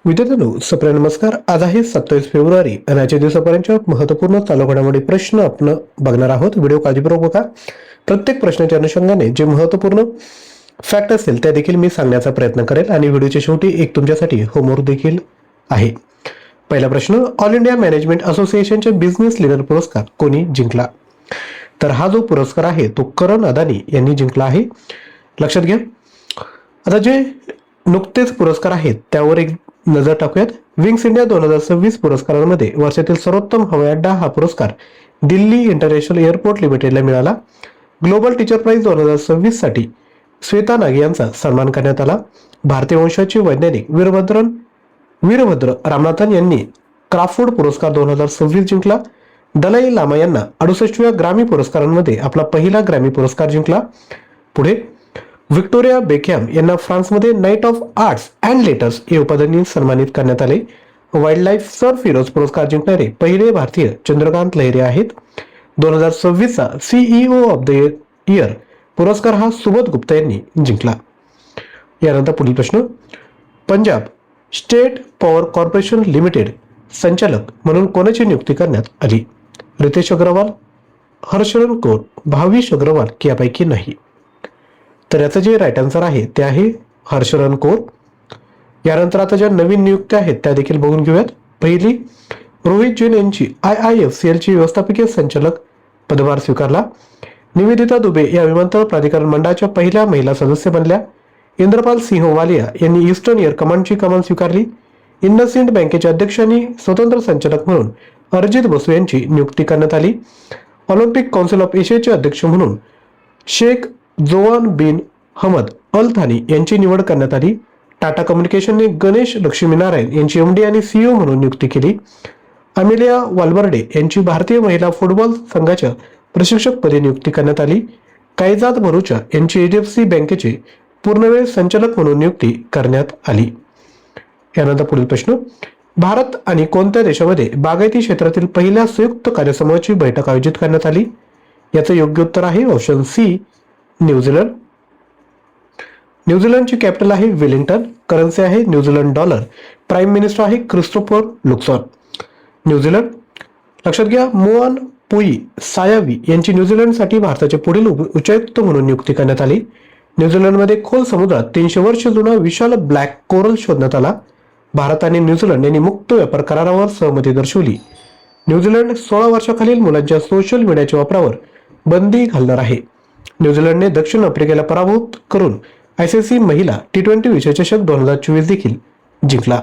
विद्यार्थ्यांनो, सप्रिय नमस्कार. आज आहे 27 फेब्रुवारी आणि आजच्या दिवसापर्यंत महत्त्वपूर्ण चालू घडामोडी प्रश्न आपण बघणार आहोत. व्हिडिओ काळजीपूर्वक बघा. प्रत्येक प्रश्नाच्या अनुषंगाने जे महत्त्वपूर्ण फॅक्ट असेल त्या देखील मी सांगण्याचा प्रयत्न करेल आणि व्हिडिओच्या शेवटी एक तुमच्यासाठी होमवर्क देखील आहे. पहिला प्रश्न, ऑल इंडिया मॅनेजमेंट असोसिएशनचे बिझनेस लीडर पुरस्कार कोणी जिंकला? तर हा जो पुरस्कार आहे तो करण अदानी यांनी जिंकला आहे. लक्षात घ्या. आता जे नुकतेच पुरस्कार आहेत त्यावर एक नजर टाकूयात. विंग्स इंडिया 2026 पुरस्कारांमध्ये वर्षातील सर्वोत्तम हवाई अड्डा हा पुरस्कार दिल्ली इंटरनॅशनल एअरपोर्ट लिमिटेडला मिळाला. ग्लोबल टीचर प्राइज 2026 साठी श्वेता नागी यांचा सन्मान करण्यात आला. भारतीय वंशाचे वैज्ञानिक वीरभद्र रामनाथन यांनी क्राफ्ट पुरस्कार 2026 जिंकला. दलाई लामा यांना 68व्या ग्रॅमी पुरस्कारांमध्ये आपला पहिला ग्रॅमी पुरस्कार जिंकला. पुढे व्हिक्टोरिया बेकहॅम यांना फ्रान्समध्ये night of arts and letters या उपाधीने सन्मानित करण्यात आले. वाईल्ड लाईफ सर फिरोज पुरस्कार जिंकणारे पहिले भारतीय चंद्रकांत लहिरी आहेत. 2026 चा सीईओ ऑफ द इयर पुरस्कार हा सुबोध गुप्ता यांनी जिंकला. यानंतर पुढील प्रश्न, Punjab state power corporation limited संचालक म्हणून कोणाची नियुक्ती करण्यात आली? रितेश अग्रवाल, हर्षरन कौर, भाविश अग्रवाल की यापैकी नाही? तर याचं जे राईट आन्सर आहे ते आहे हर्षरन कौर. यानंतर आता ज्या नवीन नियुक्त्या आहेत त्या देखील बघून घेऊयात. पहिली, रोहित जैन यांची IIFCL ची व्यवस्थापकीय संचालक पदभार स्वीकारला. निवेदिता दुबे या विमानतळ प्राधिकरण मंडळाच्या पहिल्या महिला सदस्य बनल्या. इंद्रपाल सिंह वालिया यांनी ईस्टर्न एअर कमांडची कमान स्वीकारली. इंडसइंड बँकेचे अध्यक्ष आणि स्वतंत्र संचालक म्हणून अरिजित बसू यांची नियुक्ती करण्यात आली. ऑलिम्पिक काउन्सिल ऑफ एशियाचे अध्यक्ष म्हणून शेख जोवान बिन हमद अल थानी यांची निवड करण्यात आली. टाटा कम्युनिकेशनने गणेश लक्ष्मीनारायण यांची MD आणि CEO म्हणून नियुक्ती केली. अमेलिया वाल्वर्डे यांची भारतीय महिला फुटबॉल संघाच्या प्रशिक्षकपदी नियुक्ती करण्यात आली. कायजात भरूचा यांची HDFC बँकेचे पूर्णवेळ संचालक म्हणून नियुक्ती करण्यात आली. यानंतर पुढील प्रश्न, भारत आणि कोणत्या देशामध्ये बागायती क्षेत्रातील पहिल्या संयुक्त कार्यसमूहाची बैठक आयोजित करण्यात आली? याचं योग्य उत्तर आहे ऑप्शन सी, न्यूझीलंड. न्यूझीलंडची कॅपिटल आहे वेलिंग्टन. करन्सी आहे न्यूझीलंड डॉलर. प्राईम मिनिस्टर आहे क्रिस्टोफर लुक्सॉन. न्यूझीलंड. लक्षात घ्या, मोआन पुई सायावी यांची न्यूझीलंडसाठी भारताचे पुढील उच्चायुक्त म्हणून नियुक्ती करण्यात आली. न्यूझीलंडमध्ये खोल समुद्रात 300 वर्ष जुना विशाल ब्लॅक कोरल शोधण्यात आला. भारत आणि न्यूझीलंड यांनी मुक्त व्यापार करारावर सहमती दर्शवली. न्यूझीलंड 16 वर्षाखालील मुलांच्या सोशल मीडियाच्या वापरावर बंदी घालणार आहे. न्यूझीलंडने दक्षिण आफ्रिकेला पराभूत करून ICC महिला T20 विश्वचषक 2024 देखील जिंकला.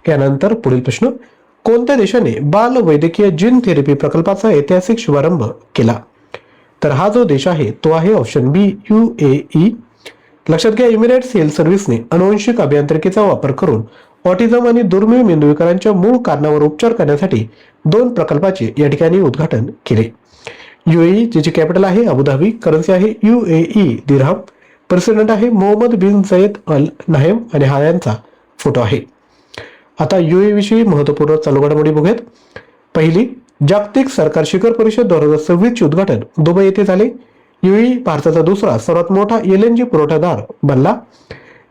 यानंतर पुढील प्रश्न, कोणत्या देशाने बाल वैद्यकीय जीन थेरपी प्रकल्पाचा ऐतिहासिक शुभारंभ केला? तर हा जो देश आहे तो आहे ऑप्शन बी, UAE. लक्षात घ्या, इमिरेट्स हेल्थ सर्व्हिसने अनुवंशिक अभियांत्रिकीचा वापर करून ऑटिझम आणि दुर्मिळ मेंदूविकारांच्या मूळ कारणावर उपचार करण्यासाठी 2 प्रकल्पाचे या ठिकाणी उद्घाटन केले. UAE ज्याची कॅपिटल आहे अबुधाबी. करन्सी आहे UAE दिरहम. प्रेसिडेंट आहे मोहम्मद बिन झैद अल नाहेम आणि हा यांचा फोटो आहे. आता UAE विषयी महत्वपूर्ण चालू घडामोडी बघूयात. पहिली, जागतिक सरकार शिखर परिषद 2026 चे उद्घाटन दुबई येथे झाले. UAE भारताचा दुसरा सर्वात मोठा LNG पुरवठादार बनला.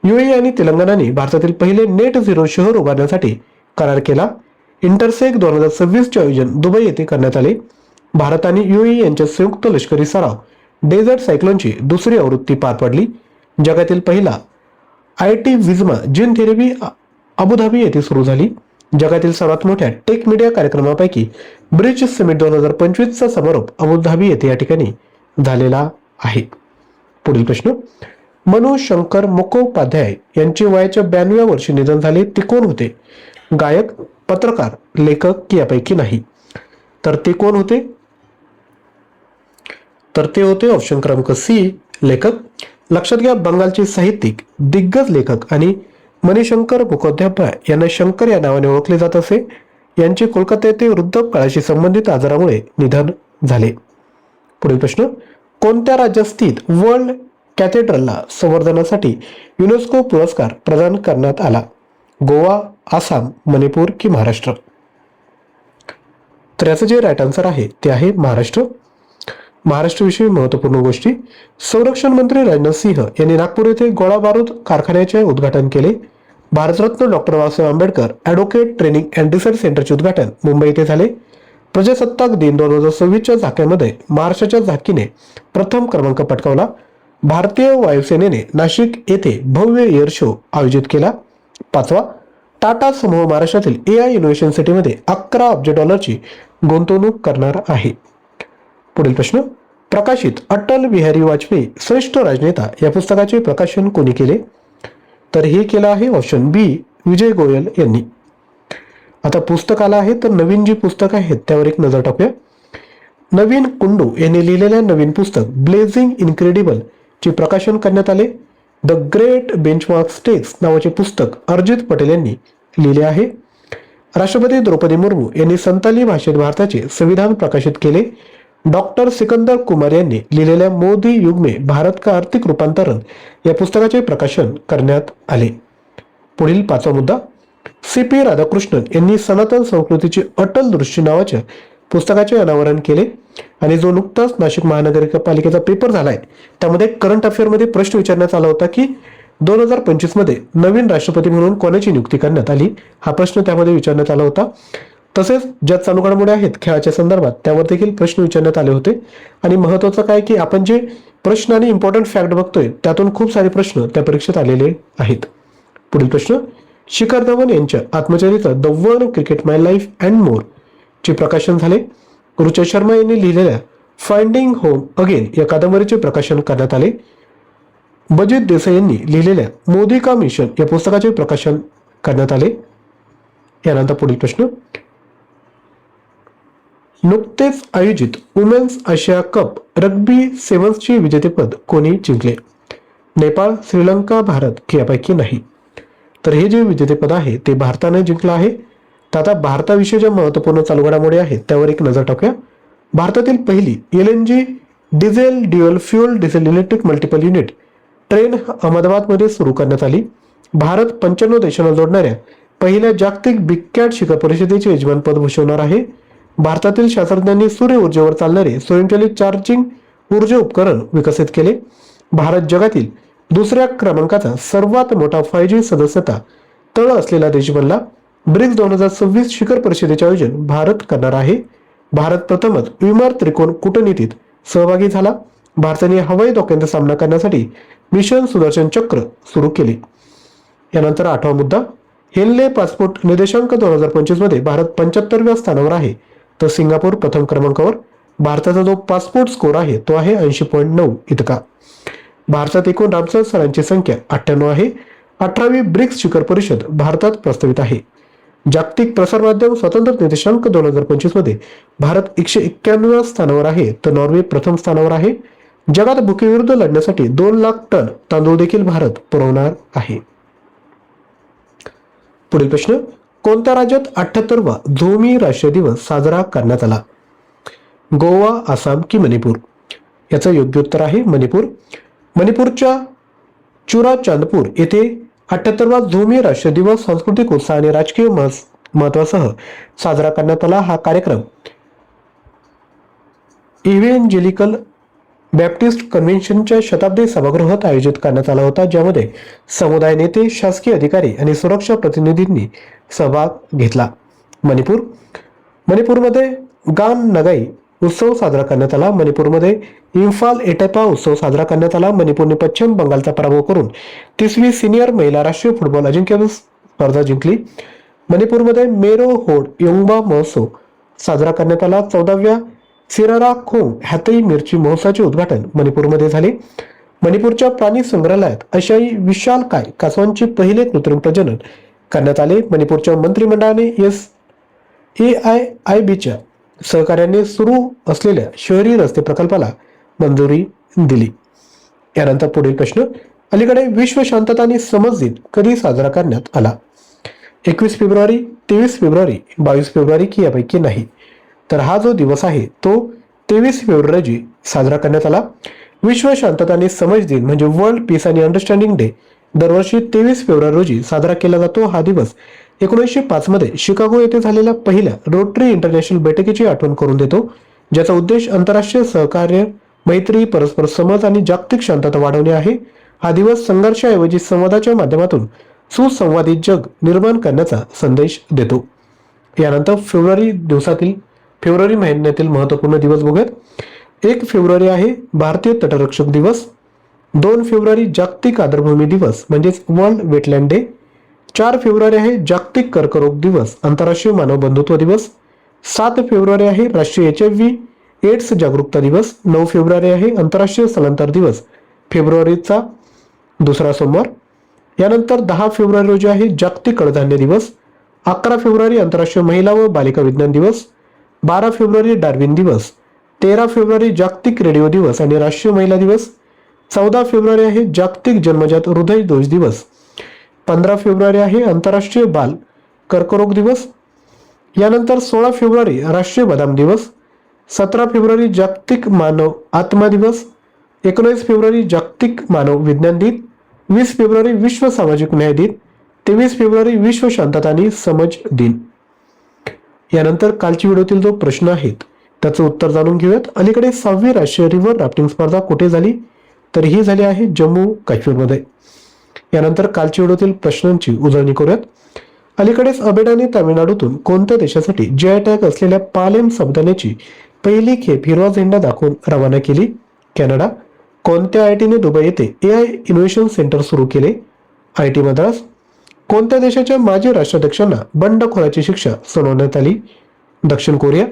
UAE आणि तेलंगणाने भारतातील पहिले नेट झिरो शहर उभारण्यासाठी करार केला. इंटरसेक 2026 चे आयोजन दुबई येथे करण्यात आले. भारत आणि UAE यांच्या संयुक्त लष्करी सराव डेझर्ट सायक्लोनची दुसरी आवृत्ती पार पडली. जगातील पहिला IT विजमा जीन थेरपी अबुधाबी येथे सुरू झाली. जगातील सर्वात मोठ्या टेक मीडिया कार्यक्रमापैकी ब्रिज समिट 2025 चा समारोप अबुधाबी येथे या ठिकाणी झालेला आहे. पुढील प्रश्न, मनू शंकर मुखोपाध्याय यांचे वयाच्या 92व्या वर्षी निधन झाले. ते कोण होते? गायक, पत्रकार, लेखक की यापैकी नाही? तर ते कोण होते? तर ते होते ऑप्शन क्रमांक सी, लेखक. लक्षात घ्या, बंगालचे साहित्यिक, दिग्गज लेखक आणि मणिशंकर मुखोपाध्याय यांना शंकर या नावाने ओळखले जात असे. यांचे कोलकाता येथे वृद्धपकाळाशी संबंधित आजारामुळे निधन झाले. पुढील प्रश्न, कोणत्या राज्यात स्थित वर्ल्ड कॅथेड्रलला संवर्धनासाठी युनेस्को पुरस्कार प्रदान करण्यात आला? गोवा, आसाम, मणिपूर की महाराष्ट्र? तर याचं जे राईट आन्सर आहे ते आहे महाराष्ट्र. महाराष्ट्राविषयी महत्त्वपूर्ण गोष्टी, संरक्षण मंत्री राजनाथ सिंह यांनी नागपूर येथे गोळा बारूद कारखान्याचे उद्घाटन केले. Bharat Ratna doctor Babasaheb Ambedkar advocate training and research सेंटरचे उद्घाटन मुंबई येथे झाले. प्रजासत्ताक दिन 2026च्या झाक्यामध्ये महाराष्ट्राच्या झाकीने प्रथम क्रमांक पटकावला. भारतीय वायुसेनेने नाशिक येथे भव्य एअर शो आयोजित केला. 5. टाटा समूह महाराष्ट्रातील AI इनोव्हेशन सिटीमध्ये 11 अब्ज डॉलरची गुंतवणूक करणार आहे. पुढील प्रश्न, प्रकाशित अटल बिहारी वाजपेयी श्रेष्ठ राजनेता या पुस्तकाचे प्रकाशन कोणी केले? तर हे केलं आहे ऑप्शन बी विजय गोयल यांनी. आता पुस्तक आलं आहे, तर नवीन जी पुस्तक आहेत त्यावर एक नजर टाकूया. नवीन कुंडू यांनी लिहिलेल्या नवीन पुस्तक ब्लेझिंग इनक्रेडिबल चे प्रकाशन करण्यात आले. द ग्रेट बेंचमार्क स्टेक्स नावाचे पुस्तक अरिजित पटेल यांनी लिहिले आहे. राष्ट्रपती द्रौपदी मुर्मू यांनी संताली भाषेत भारताचे संविधान प्रकाशित केले. डॉक्टर सिकंदर कुमार यांनी लिहिलेल्या मोदी युग में भारत का आर्थिक रूपांतरण या पुस्तकाचे प्रकाशन करण्यात आले. पुढील 5वा मुद्दा, CP राधाकृष्णन यांनी सनातन संस्कृतीची अटल दृष्टी नावाच्या पुस्तकाचे अनावरण केले. आणि जो नुकताच नाशिक महानगरपालिकेचा पेपर झालाय त्यामध्ये करंट अफेअरमध्ये प्रश्न विचारण्यात आला होता की 2025 मध्ये नवीन राष्ट्रपती म्हणून कोणाची नियुक्ती करण्यात आली, हा प्रश्न त्यामध्ये विचारण्यात आला होता. तसेच ज्या चालू घडामोडी आहेत खेळाच्या संदर्भात त्यावर देखील प्रश्न विचारण्यात आले होते. आणि महत्वाचं काय की आपण जे प्रश्न आणि इम्पॉर्टंट फॅक्ट बघतोय त्यातून खूप सारे प्रश्न त्या परीक्षेत आलेले आहेत. पुढील प्रश्न, शिखर धवन यांच्या आत्मचरित्र the one cricket my life and more चे प्रकाशन झाले. ऋचा शर्मा यांनी लिहिलेल्या फाइंडिंग होम अगेन या कादंबरीचे प्रकाशन करण्यात आले. बजित देसाई यांनी लिहिलेल्या मोदी का मिशन या पुस्तकाचे प्रकाशन करण्यात आले. यानंतर पुढील प्रश्न, नुकतेच आयोजित वुमेन्स आशिया कप रग्बी सेव्हन्सचे विजेतेपद कोणी जिंकले? नेपाळ, श्रीलंका, भारत की यापैकी नाही? तर हे जे विजेतेपद आहे ते भारताने जिंकलं आहे. तर आता भारताविषयी ज्या महत्वपूर्ण चालू घडामोडी आहेत त्यावर एक नजर टाकूया. भारतातील पहिली LNG diesel dual fuel diesel electric multiple unit train अहमदाबादमध्ये सुरू करण्यात आली. भारत 95 देशांना जोडणाऱ्या पहिल्या जागतिक बिग कॅट शिखर परिषदेचे यजमानपद भूषवणार आहे. भारतातील शास्त्रज्ञांनी सूर्य ऊर्जेवर चालणारे स्वयंचलित चार्जिंग ऊर्जा उपकरण विकसित केले. भारत जगातील दुसऱ्या क्रमांकाचा सर्वात मोठा 5G सदस्यता तळ असलेला देश बनला. ब्रिक्स 2026 शिखर परिषदेचे आयोजन भारत करणार आहे. भारत प्रथमच विमार त्रिकोण कूटनीतीत सहभागी झाला. भारताने हवाई धोक्यांचा सामना करण्यासाठी मिशन सुदर्शन चक्र सुरू केले. यानंतर 8वा मुद्दा, हेनले पासपोर्ट निर्देशांक 2025 मध्ये भारत 75व्या स्थानावर आहे तर सिंगापूर प्रथम क्रमांकावर. भारताचा जो पासपोर्ट स्कोर आहे तो आहे 80.9 इतका. भारतात एकूण रामसर स्थळांची संख्या 98 आहे. 18वी ब्रिक्स शिखर परिषद भारतात प्रस्तावित आहे. जागतिक प्रसारमाध्यम स्वातंत्र्य निर्देशांक 2025 मध्ये भारत 191व्या स्थानावर आहे तर नॉर्वे प्रथम स्थानावर आहे. जगात भुकेविरुद्ध लढण्यासाठी 2 लाख टन तांदूळ देखील भारत पुरवणार आहे. पुढील प्रश्न, कोणत्या राज्यात 78वा झोमी राष्ट्रीय दिवस साजरा करण्यात आला? गोवा, आसाम की मणिपूर? याचं योग्य उत्तर आहे मणिपूर. मणिपूरच्या चुराचांदपूर येथे 78वा झोमी राष्ट्रीय दिवस सांस्कृतिक उत्साह आणि राजकीय महत्वासह साजरा करण्यात आला. हा कार्यक्रम इव्हेंजेलिकल बॅप्टिस्ट कन्व्हेन्शनच्या शताब्दी सभागृहात आयोजित करण्यात आला होता, ज्यामध्ये समुदाय नेते, शासकीय अधिकारी आणि सुरक्षा प्रतिनिधींनी सहभाग घेतला. मणिपूरमध्ये गान नगाई उत्सव साजरा करण्यात आला. मणिपूरमध्ये इम्फाल एटेपा उत्सव साजरा करण्यात आला. मणिपूरने पश्चिम बंगालचा पराभव करून 30वी सिनियर महिला राष्ट्रीय फुटबॉल अजिंक्यपद स्पर्धा जिंकली. मणिपूरमध्ये मेरो होड योंगबा महोत्सव साजरा करण्यात आला. 14व्या सिरारा खोंग हॅतई मिरची महोत्सवाचे उद्घाटन मणिपूरमध्ये झाले. मणिपूरच्या प्राणी संग्रहालयात आशियाई विशालकाय कासवांचे पहिले कृत्रिम प्रजनन करण्यात आले. मणिपूरच्या मंत्रिमंडळाने AIIBच्या सहकार्याने सुरू असलेल्या शहरी रस्ते प्रकल्पाला मंजुरी दिली. यानंतर पुढील प्रश्न, अलीकडे विश्व शांतता आणि समज दिन कधी साजरा करण्यात आला? 21 फेब्रुवारी, 23 फेब्रुवारी, 22 फेब्रुवारी की यापैकी नाही? तर हा जो दिवस आहे तो 23 फेब्रुवारी रोजी साजरा करण्यात आला. विश्व शांतता आणि समज दिन म्हणजे वर्ल्ड पीस आणि अंडरस्टँडिंग डे दरवर्षी 23 फेब्रुवारी रोजी साजरा केला जातो. हा दिवस 1905 मध्ये शिकागो येथे झालेल्या पहिल्या रोटरी इंटरनॅशनल बैठकीची आठवण करून देतो, ज्याचा उद्देश आंतरराष्ट्रीय सहकार्य, मैत्री, परस्पर समज आणि जागतिक शांतता वाढवणे आहे. हा दिवस संघर्षाऐवजी संवादाच्या माध्यमातून सुसंवादित जग निर्माण करण्याचा संदेश देतो. यानंतर फेब्रुवारी महिन्यातील महत्त्वपूर्ण दिवस बघूयात. 1 फेब्रुवारी आहे भारतीय तटरक्षक दिवस. 2 फेब्रुवारी जागतिक आर्द्रभूमी दिवस म्हणजेच वर्ल्ड वेटलँड डे. 4 फेब्रुवारी आहे जागतिक कर्करोग दिवस, आंतरराष्ट्रीय मानव बंधुत्व दिवस. 7 फेब्रुवारी आहे राष्ट्रीय HIV एड्स जागरूकता दिवस. 9 फेब्रुवारी आहे आंतरराष्ट्रीय स्थलांतर दिवस, फेब्रुवारीचा दुसरा सोमवार. यानंतर 10 फेब्रुवारी रोजी आहे जागतिक कडधान्य दिवस. 11 फेब्रुवारी आंतरराष्ट्रीय महिला व बालिका विज्ञान दिवस. 12 फेब्रुवारी डार्विन दिवस. 13 फेब्रुवारी जागतिक रेडिओ दिवस आणि राष्ट्रीय महिला दिवस. 14 फेब्रुवारी आहे जागतिक जन्मजात हृदय दोष दिवस. 15 फेब्रुवारी आहे आंतरराष्ट्रीय बाल कर्करोग दिवस. यानंतर 16 फेब्रुवारी राष्ट्रीय बदाम दिवस. 17 फेब्रुवारी जागतिक मानव आत्मा दिवस. 19 फेब्रुवारी जागतिक मानव विज्ञान दिन. 20 फेब्रुवारी विश्व सामाजिक न्याय दिन. 23 फेब्रुवारी विश्व शांतता आणि समज दिन. यानंतर कालच्या व्हिडिओतील जो प्रश्न आहेत त्याचं उत्तर जाणून घेऊयात. अलीकडे 6वी राष्ट्रीय रिव्हर राफ्टिंग स्पर्धा कुठे झाली? तर ही झाली आहे जम्मू काश्मीरमध्ये. यानंतर कालच्या व्हिडिओतील प्रश्नांची उजळणी करूयात. अलीकडेच अबेडाने तामिळनाडूतून कोणत्या देशासाठी GI टॅग असलेल्या पालेम साबुदाण्याची पहिली खेप हिरवा झेंडा दाखवून रवाना केली? कॅनडा. कोणत्या IITने दुबई येथे AI इनोव्हेशन सेंटर सुरू केले? IIT मद्रास. कोणत्या देशाच्या माजी राष्ट्राध्यक्षांना बंडखोराची शिक्षा सुनावण्यात आली? दक्षिण कोरिया.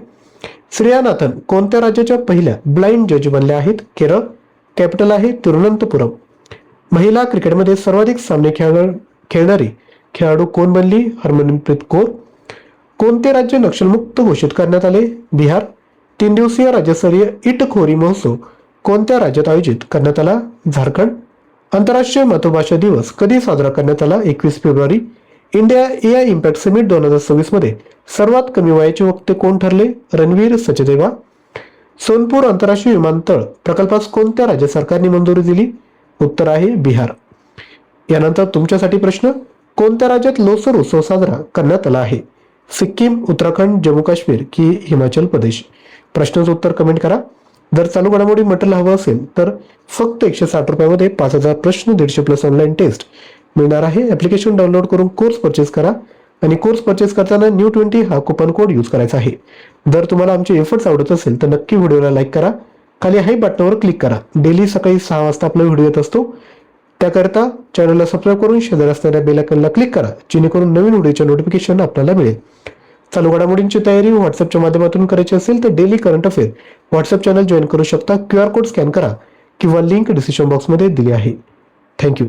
श्रेयानाथन कोणत्या राज्याच्या पहिल्या ब्लाइंड जज बनल्या आहेत? केरळ. कॅपिटल आहे तिरुवनंतपुरम. महिला क्रिकेटमध्ये सर्वाधिक सामने खेळणारी खेळाडू कोण बनली? हरमनप्रीत कौर. कोणते राज्य नक्षलमुक्त घोषित करण्यात आले? बिहार. 3 दिवसीय राज्यस्तरीय इटखोरी महोत्सव कोणत्या राज्यात आयोजित करण्यात आला? झारखंड. आंतरराष्ट्रीय मातृभाषा दिवस कधी साजरा करण्यात आला? 21 February. India AI impact summit 2026 मध्ये सर्वात कमी वयाचे वक्ते कोण ठरले? रणवीर सचदेवा. सोनपूर आंतरराष्ट्रीय विमानतळ प्रकल्पास कोणत्या राज्य सरकारने मंजुरी दिली? उत्तर आहे बिहार. यानंतर तुमच्यासाठी प्रश्न. कोणत्या राज्यात लोसर उत्सव साजरा करण्यात आला आहे? सिक्कीम, उत्तराखंड, जम्मू काश्मीर की हिमाचल प्रदेश? प्रश्नाचं उत्तर कमेंट करा. जर चालू घडामोडी मटेरियल हवं असेल तर फक्त 160 रुपयामध्ये 5000 प्रश्न, 150+ ऑनलाईन टेस्ट मिळणार आहे. ऍप्लिकेशन डाउनलोड करून कोर्स परचेस करा आणि कोर्स परचेस करताना NEW20 हा कुपन कोड यूज करायचा आहे. जर तुम्हाला आमचे एफर्ट्स आवडत असेल तर नक्की व्हिडिओला लाईक करा. खाली हाय बटनावर क्लिक करा. डेली सकाळी 6 वाजता आपला व्हिडिओ येत असतो. त्याकरता चॅनलला सबस्क्राईब करून शेजारी असणाऱ्या बेल आयकॉनला क्लिक करा, जेणेकरून नवीन व्हिडिओचे नोटिफिकेशन आपल्याला मिळेल. चालू घडामोडींची तयारी व्हॉट्सअपच्या माध्यमातून करायची असेल तर daily current affair WhatsApp channel join करू शकता. QR कोड स्कॅन करा किंवा लिंक डिस्क्रिप्शन बॉक्समध्ये दिली आहे. थँक्यू.